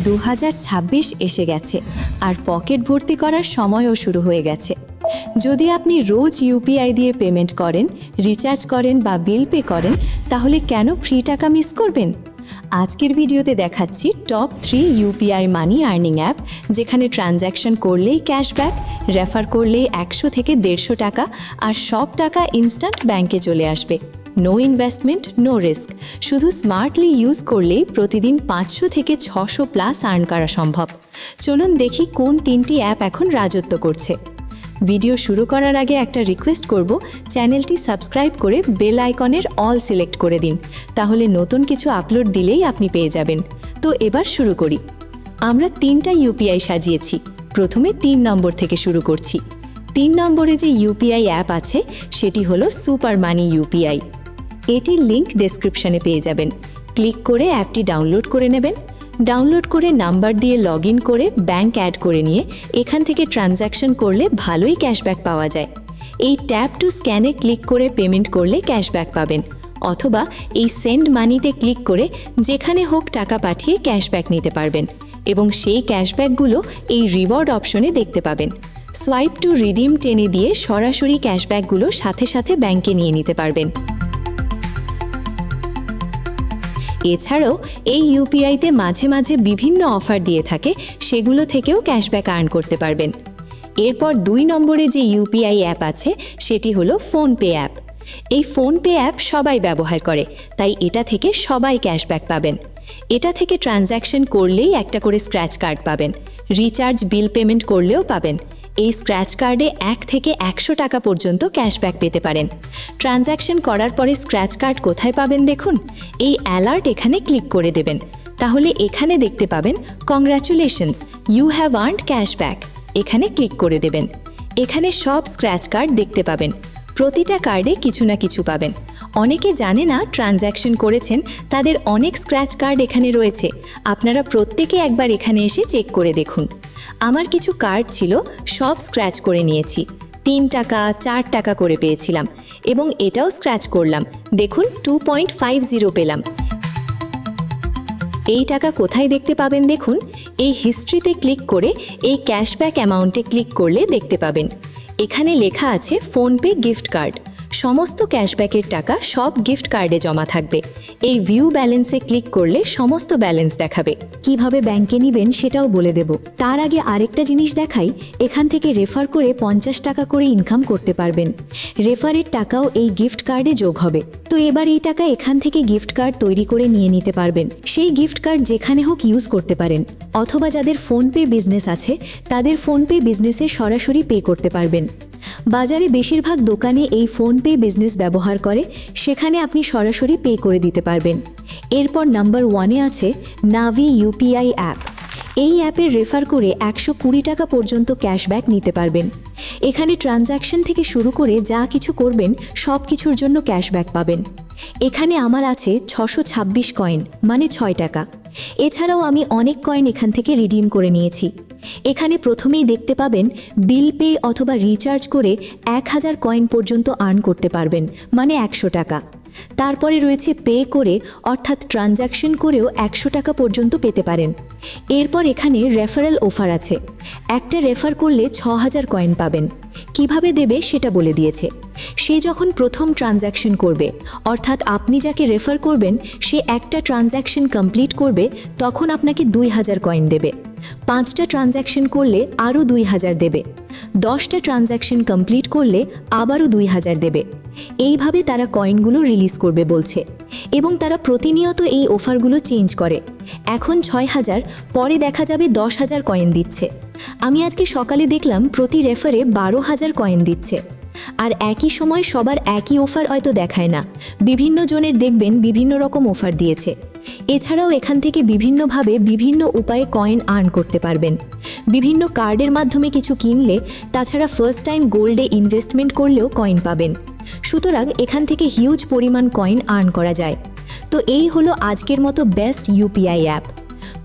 2026 এসে গেছে আর পকেট ভর্তি করার সময়ও শুরু হয়ে গেছে। যদি আপনি রোজ ইউপিআই দিয়ে পেমেন্ট করেন, রিচার্জ করেন বা বিল পে করেন, তাহলে কেন ফ্রি টাকা মিস করবেন? আজকের ভিডিওতে দেখাচ্ছি টপ 3 ইউপিআই মানি আর্নিং অ্যাপ, যেখানে ট্রানজ্যাকশন করলেই ক্যাশব্যাক, রেফার করলেই 100 থেকে 150 টাকা আর সব টাকা ইনস্ট্যান্ট ব্যাংকে চলে আসবে। No investment, no risk. শুধু স্মার্টলি ইউজ করলেই প্রতিদিন 500 থেকে 600 প্লাস আর্ন করা সম্ভব। চলুন দেখি কোন 3টি অ্যাপ এখন রাজত্ব করছে। ভিডিও শুরু করার আগে একটা রিকোয়েস্ট করব, চ্যানেলটি সাবস্ক্রাইব করে বেল আইকনের অল সিলেক্ট করে দিন, তাহলে নতুন কিছু আপলোড দিলেই আপনি পেয়ে যাবেন। তো এবার শুরু করি। আমরা 3টা ইউপিআই সাজিয়েছি। প্রথমে 3 নম্বর থেকে শুরু করছি। 3 নম্বরে যে ইউপিআই অ্যাপ আছে সেটি হলো সুপার মানি ইউপিআই। এটির লিঙ্ক ডেসক্রিপশনে পেয়ে যাবেন। ক্লিক করে অ্যাপটি ডাউনলোড করে নেবেন। ডাউনলোড করে নাম্বার দিয়ে লগ ইন করে ব্যাংক অ্যাড করে নিয়ে এখান থেকে ট্রানজ্যাকশন করলে ভালোই ক্যাশব্যাক পাওয়া যায়। এই ট্যাপ টু স্ক্যানে ক্লিক করে পেমেন্ট করলে ক্যাশব্যাক পাবেন, অথবা এই সেন্ড মানিতে ক্লিক করে যেখানে হোক টাকা পাঠিয়ে ক্যাশব্যাক নিতে পারবেন এবং সেই ক্যাশব্যাকগুলো এই রিওয়ার্ড অপশনে দেখতে পাবেন। সোয়াইপ টু রিডিম টেনে দিয়ে সরাসরি ক্যাশব্যাকগুলো সাথে সাথে ব্যাংকে নিয়ে নিতে পারবেন। এছাড়াও এই ইউপিআইতে মাঝে মাঝে বিভিন্ন অফার দিয়ে থাকে, সেগুলো থেকেও ক্যাশব্যাক আর্ন করতে পারবেন। এরপর 2 নম্বরে যে ইউপিআই অ্যাপ আছে সেটি হলো ফোনপে অ্যাপ। এই ফোনপে অ্যাপ সবাই ব্যবহার করে, তাই এটা থেকে সবাই ক্যাশব্যাক পাবেন। এটা থেকে ট্রানজ্যাকশন করলেই একটা করে স্ক্র্যাচ কার্ড পাবেন। রিচার্জ, বিল পেমেন্ট করলেও পাবেন। এই স্ক্র্যাচ কার্ডে 1 থেকে 100 টাকা পর্যন্ত ক্যাশব্যাক পেতে পারেন। ট্রানজ্যাকশন করার পরে স্ক্র্যাচ কার্ড কোথায় পাবেন দেখুন, এই অ্যালার্ট এখানে ক্লিক করে দেবেন। তাহলে এখানে দেখতে পাবেন congratulations, you have earned cashback. এখানে ক্লিক করে দেবেন। এখানে সব স্ক্র্যাচ কার্ড দেখতে পাবেন। প্রতিটা কার্ডে কিছু না কিছু পাবেন। অনেকে জানে না ট্রানজ্যাকশন করেছেন, তাদের অনেক স্ক্র্যাচ কার্ড এখানে রয়েছে। আপনারা প্রত্যেকে একবার এখানে এসে চেক করে দেখুন। আমার কিছু কার্ড ছিল, সব স্ক্র্যাচ করে নিয়েছি। 3 টাকা, 4 টাকা করে পেয়েছিলাম এবং এটাও স্ক্র্যাচ করলাম। দেখুন 2.50 পেলাম। এই টাকা কোথায় দেখতে পাবেন দেখুন, এই হিস্ট্রিতে ক্লিক করে এই ক্যাশব্যাক অ্যামাউন্টে ক্লিক করলে দেখতে পাবেন। এখানে লেখা আছে ফোনপে গিফট কার্ড। সমস্ত ক্যাশব্যাকের টাকা সব গিফট কার্ডে জমা থাকবে। এই ভিউ ব্যালেন্সে ক্লিক করলে সমস্ত ব্যালেন্স দেখাবে। কিভাবে ব্যাংকে নেবেন সেটাও বলে দেব। তার আগে আরেকটা জিনিস দেখাই, এখান থেকে রেফার করে 50 টাকা করে ইনকাম করতে পারবেন। রেফারের টাকাও এই গিফট কার্ডে যোগ হবে। তো এবার এই টাকা এখান থেকে গিফট কার্ড তৈরি করে নিয়ে নিতে পারবেন। সেই গিফট কার্ড যেখানে হোক ইউজ করতে পারেন, অথবা যাদের ফোনপে বিজনেস আছে তাদের ফোনপে বিজনেসে সরাসরি পে করতে পারবেন। বাজারে বেশিরভাগ দোকানে এই ফোনপে বিজনেস ব্যবহার করে, সেখানে আপনি সরাসরি পে করে দিতে পারবেন। এরপর নাম্বার 1-এ আছে নাভি ইউপিআই অ্যাপ। এই অ্যাপের রেফার করে 120 টাকা পর্যন্ত ক্যাশব্যাক নিতে পারবেন। এখানে ট্রানজ্যাকশন থেকে শুরু করে যা কিছু করবেন সব কিছুর জন্য ক্যাশব্যাক পাবেন। এখানে আমার আছে 626 কয়েন, মানে 6 টাকা। এছাড়াও আমি অনেক কয়েন এখান থেকে রিডিম করে নিয়েছি। এখানে প্রথমেই দেখতে পাবেন বিল পে অথবা রিচার্জ করে 1000 কয়েন পর্যন্ত আর্ন করতে পারবেন, মানে 100 টাকা। তারপরে রয়েছে পে করে, অর্থাৎ ট্রানজ্যাকশন করেও 100 টাকা পর্যন্ত পেতে পারেন। এরপর এখানে রেফারেল অফার আছে। একটা রেফার করলে 6000 কয়েন পাবেন। কিভাবে দেবে সেটা বলে দিয়েছে। সে যখন প্রথম ট্রানজ্যাকশন করবে, অর্থাৎ আপনি যাকে রেফার করবেন সে একটা ট্রানজ্যাকশন কমপ্লিট করবে, তখন আপনাকে 2000 কয়েন দেবে। 5টা ট্রানজ্যাকশন করলে আরও 2000 দেবে। 10টা ট্রানজ্যাকশন কমপ্লিট করলে আবারও 2000 দেবে। এইভাবে তারা কয়েনগুলো রিলিজ করবে বলছে, এবং তারা প্রতিনিয়ত এই অফারগুলো চেঞ্জ করে। এখন 6000, পরে দেখা যাবে 10000 কয়েন দিচ্ছে। আমি আজকে সকালে দেখলাম প্রতি রেফারে 12000 কয়েন দিচ্ছে। আর একই সময় সবার একই অফার হয়তো দেখায় না, বিভিন্ন জনের দেখবেন বিভিন্ন রকম অফার দিয়েছে। এছাড়াও এখান থেকে বিভিন্নভাবে বিভিন্ন উপায়ে কয়েন আর্ন করতে পারবেন। বিভিন্ন কার্ডের মাধ্যমে কিছু কিনলে, তাছাড়া ফার্স্ট টাইম গোল্ডে ইনভেস্টমেন্ট করলেও কয়েন পাবেন। সুতরাং এখান থেকে হিউজ পরিমাণ কয়েন আর্ন করা যায়। তো এই হলো আজকের মতো বেস্ট ইউপিআই অ্যাপ।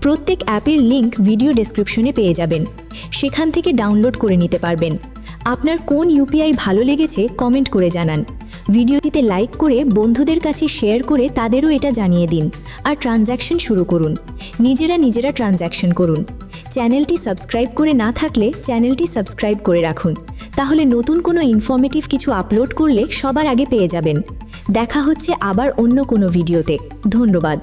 প্রত্যেক অ্যাপের লিঙ্ক ভিডিও ডেসক্রিপশনে পেয়ে যাবেন, সেখান থেকে ডাউনলোড করে নিতে পারবেন। আপনার কোন ইউপিআই ভালো লেগেছে কমেন্ট করে জানান। ভিডিওটিতে লাইক করে বন্ধুদের কাছে শেয়ার করে তাদেরও এটা জানিয়ে দিন আর ট্রানজ্যাকশন শুরু করুন। নিজেরা ট্রানজ্যাকশন করুন। চ্যানেলটি সাবস্ক্রাইব করে না থাকলে চ্যানেলটি সাবস্ক্রাইব করে রাখুন, তাহলে নতুন কোনো ইনফরমেটিভ কিছু আপলোড করলে সবার আগে পেয়ে যাবেন। দেখা হচ্ছে আবার অন্য কোনো ভিডিওতে। ধন্যবাদ।